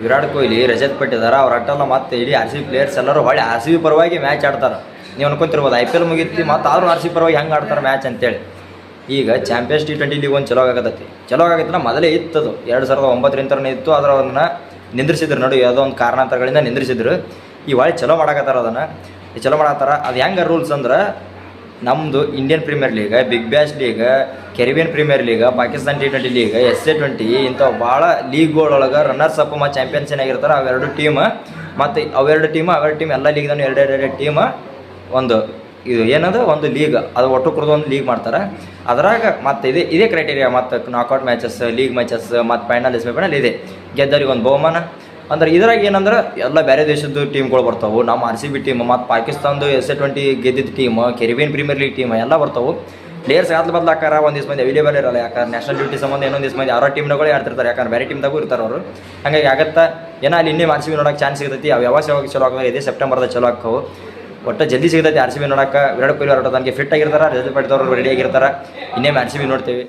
ವಿರಾಟ್ ಕೊಹ್ಲಿ, ರಜತ್ ಪಟ್ಟಿದಾರ ಅವ್ರ ಅಟ್ಟಲ್ಲ ಮತ್ತೆ ಇಡೀ ಆರ್ ಸಿ ಬಿ ಪ್ಲೇಯರ್ಸ್ ಎಲ್ಲರೂ ಹೊಳ್ಳಿ ಆರ್ ಸಿ ಬಿ ಪರವಾಗಿ ಮ್ಯಾಚ್ ಆಡ್ತಾರೆ. ನೀವು ಅನ್ಕೊಂತಿರ್ಬೋದು IPL ಮುಗಿತಿ ಮತ್ತು ಆದರೂ ಆರ್ ಸಿ ಬಿ ಪರವಾಗಿ ಹೆಂಗೆ ಆಡ್ತಾರೆ ಮ್ಯಾಚ್ ಅಂತೇಳಿ. ಈಗ ಚಾಂಪಿಯನ್ಸ್ T20 ಲೀಗ್ ಒಂದು ಚಲೋ ಆಗತ್ತೈತಿ. ಚಲೋ ಆಗತ್ತಂದ್ರೆ ಮೊದಲೇ ಇತ್ತದು 2009 ಇತ್ತು. ಅದನ್ನು ನಿಂದ್ರಿಸಿದ್ರು ನೋಡಿ, ಯಾವುದೋ ಒಂದು ಕಾರಣಾಂತರಗಳಿಂದ ನಿಂದ್ರಿಸಿದ್ರು. ಈ ಹೊಳ್ಳಿ ಚಲೋ ಮಾಡಕತ್ತಾರ ಅದನ್ನು. ಈ ಚಲೋ ಮಾಡತ್ತಾರ. ಅದು ಹೆಂಗೆ ರೂಲ್ಸ್ ಅಂದ್ರೆ ನಮ್ಮದು Indian Premier League, Big Bash League, Caribbean Premier League, Pakistan T20 league, SA20 ಇಂಥವು ಭಾಳ ಲೀಗ್ಗಳೊಳಗೆ ರನ್ನರ್ಸ್ ಅಪ್ ಮತ್ತು ಚಾಂಪಿಯನ್ಸ್ ಏನಾಗಿರ್ತಾರೆ ಅವೆರಡು ಟೀಮ್. ಮತ್ತು ಅವೆರಡು ಟೀಮ್ ಎಲ್ಲ ಲೀಗ್ದಾನು ಎರಡೆರಡು ಟೀಮ್ ಒಂದು ಇದು ಏನದು ಒಂದು ಲೀಗ್, ಅದು ಒಟ್ಟು ಕುರಿದು ಒಂದು ಲೀಗ್ ಮಾಡ್ತಾರೆ. ಅದ್ರಾಗ ಮತ್ತು ಇದೇ ಕ್ರೈಟೀರಿಯಾ, ಮತ್ತು ನಾಕೌಟ್ ಮ್ಯಾಚಸ್, ಲೀಗ್ ಮ್ಯಾಚಸ್ ಮತ್ತು ಫೈನಲ್, ಸೆಮಿಫೈನಲ್ ಇದೆ. ಗೆದ್ದರಿಗೆ ಒಂದು ಬಹುಮಾನ. ಅಂದ್ರೆ ಇದ್ರಾಗ ಏನಂದ್ರೆ ಎಲ್ಲ ಬೇರೆ ದೇಶದ್ದು ಟೀಮ್ಗಳು ಬರ್ತಾವೆ. ನಮ್ಮ ಆರ್ ಸಿ ಬಿ ಟೀಮ್ ಮತ್ತು ಪಾಕಿಸ್ತಾನದ್ದು SA20 ಗೆದ್ದಿದ್ದ team, Caribbean Premier League team ಎಲ್ಲ ಬರ್ತಾವೆ. ಪ್ಲೇಯರ್ಸ್ ಆದ ಬದಲಾಕಾರ ಒಂದು ದಿವಸ ಮಂದಿ ಅವೈಲೇಬಲ್ ಇರಲ್ಲ. ಯಾಕಂದ್ರೆ ನ್ಯಾಷನಲ್ ಡ್ಯೂಟಿ ಸಂಬಂಧ ಇನ್ನೊಂದು ದಿವಸ ಮಂದಿ ಯಾರೋ ಟೀಮ್ಗಳು ಆಡ್ತಿರ್ತಾರೆ. ಯಾಕಂದ್ರೆ ಬೇರೆ ಟೀಮ್ದಾಗೂ ಇರ್ತಾರೆ ಅವರು. ಹಾಗಾಗಿ ಆಗತ್ತಾ ಏನೋ ಅಲ್ಲಿ ಇನ್ನೇ ಆರ್ ಸಿ ಬಿ ನೋಡೋಕೆ ಚಾನ್ಸ್ ಸಿಗ್ತೈತಿ. ಅವು ಯಾವಾಗ ಚಲೋ ಆಗೋದು ಇದೆ ಸೆಪ್ಟೆಂಬರ್ದಾಗ ಚಲೋ ಆಕ್ಕವು. ಒಟ್ಟು ಜಲ್ದಿ ಸಿಗ್ತೈತಿ ಆರ್ ಸಿ ಬಿ ನೋಡೋಕೆ. ವಿರಾಟ್ ಕೊಹ್ಲಿ ಹೊರಟೋದಕ್ಕೆ ಫಿಟ್ ಆಗಿರ್ತಾರೆ, ರಜತ್ ಪಟ್ಟಿದವರು ರೆಡಿ ಆಗಿರ್ತಾರೆ. ಇನ್ನೇ ಆರ್ ಸಿ ಬಿ ನೋಡ್ತೀವಿ.